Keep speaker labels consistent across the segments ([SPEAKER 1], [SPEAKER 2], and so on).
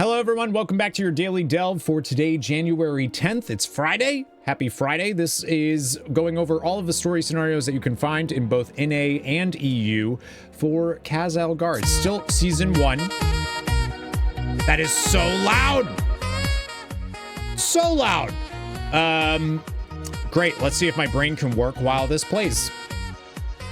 [SPEAKER 1] Hello everyone, welcome back to your Daily Delve for today, January 10th. It's Friday. Happy Friday. This is going over all of the story scenarios that you can find in both NA and EU for KAHET. It's still Season 1. That is so loud! So loud! Great, let's see if my brain can work while this plays.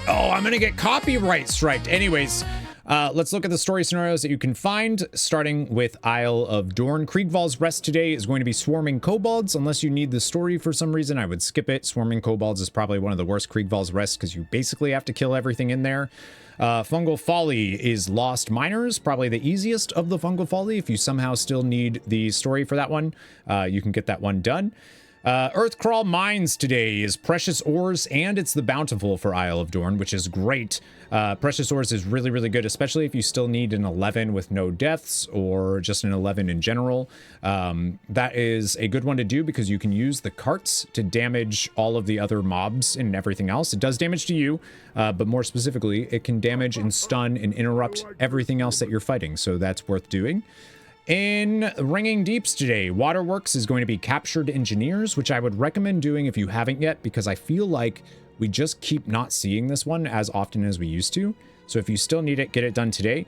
[SPEAKER 1] Oh, I'm gonna get copyright striked. Anyways, let's look at the story scenarios that you can find, starting with Isle of Dorn. Kriegval's rest today is going to be swarming kobolds. Unless you need the story for some reason, I would skip it. Swarming kobolds is probably one of the worst Kriegval's rest because you basically have to kill everything in there. Fungal Folly is lost miners, probably the easiest of the Fungal Folly. If you somehow still need the story for that one, you can get that one done. Earthcrawl Mines today is Precious Ores, and it's the Bountiful for Isle of Dorn, which is great. Precious Ores is really, really good, especially if you still need an 11 with no deaths, or just an 11 in general. That is a good one to do because you can use the carts to damage all of the other mobs and everything else. It does damage to you, but more specifically, it can damage and stun and interrupt everything else that you're fighting, so that's worth doing. In Ringing Deeps today, Waterworks is going to be Captured Engineers, which I would recommend doing if you haven't yet, because I feel like we just keep not seeing this one as often as we used to. So if you still need it, get it done today.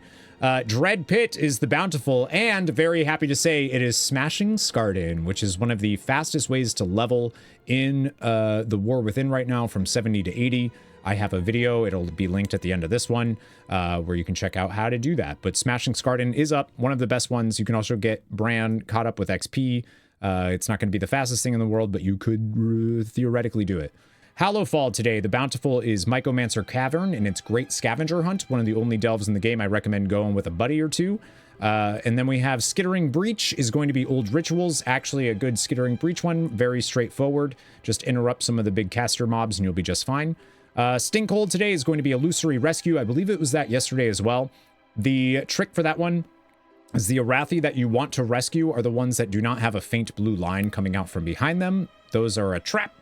[SPEAKER 1] Dread Pit is the Bountiful, and very happy to say it is Smashing Skardyn, which is one of the fastest ways to level in the War Within right now from 70 to 80. I have a video, it'll be linked at the end of this one, where you can check out how to do that. But Smashing Skardyn is up, one of the best ones. You can also get Bran caught up with XP. It's not going to be the fastest thing in the world, but you could theoretically do it. HALLOWFALL today, the Bountiful is Mycomancer Cavern, and it's great scavenger hunt. One of the only delves in the game. I recommend going with a buddy or two. And then we have Skittering Breach is going to be Old Rituals, actually a good Skittering Breach one, very straightforward. Just interrupt some of the big caster mobs and you'll be just fine. Sinkhole today is going to be Illusory Rescue. I believe it was that yesterday as well. The trick for that one is the Arathi that you want to rescue are the ones that do not have a faint blue line coming out from behind them. Those are a trap.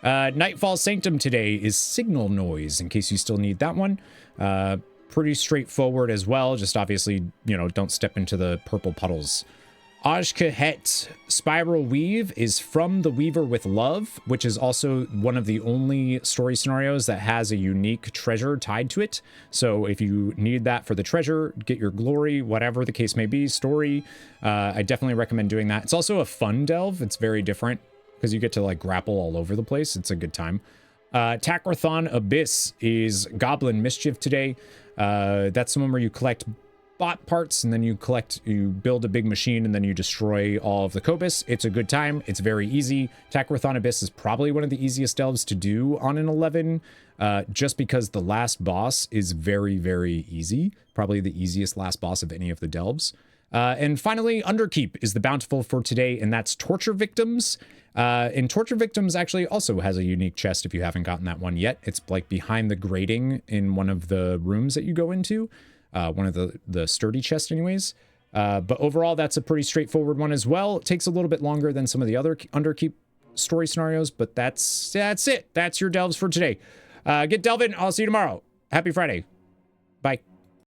[SPEAKER 1] Nightfall Sanctum today is Signal Noise, in case you still need that one. Pretty straightforward as well. Just obviously, you know, don't step into the purple puddles. KAHET Spiral Weave is From the Weaver with Love, which is also one of the only story scenarios that has a unique treasure tied to it. So if you need that for the treasure, get your glory, whatever the case may be, story, I definitely recommend doing that. It's also a fun delve. It's very different because you get to like grapple all over the place. It's a good time. Takrathon Abyss is Goblin Mischief today. That's the one where you collect bot parts and then you build a big machine and then you destroy all of the Kobolds. It's a good time. It's very easy. Takrathon Abyss is probably one of the easiest delves to do on an 11, just because the last boss is very, very easy. Probably the easiest last boss of any of the delves. And finally, Underkeep is the Bountiful for today, and that's Torture Victims. And Torture Victims actually also has a unique chest if you haven't gotten that one yet. It's like behind the grating in one of the rooms that you go into. One of the sturdy chests anyways. But overall, that's a pretty straightforward one as well. It takes a little bit longer than some of the other Underkeep story scenarios, but that's it. That's your delves for today. Get delving. I'll see you tomorrow. Happy Friday. Bye.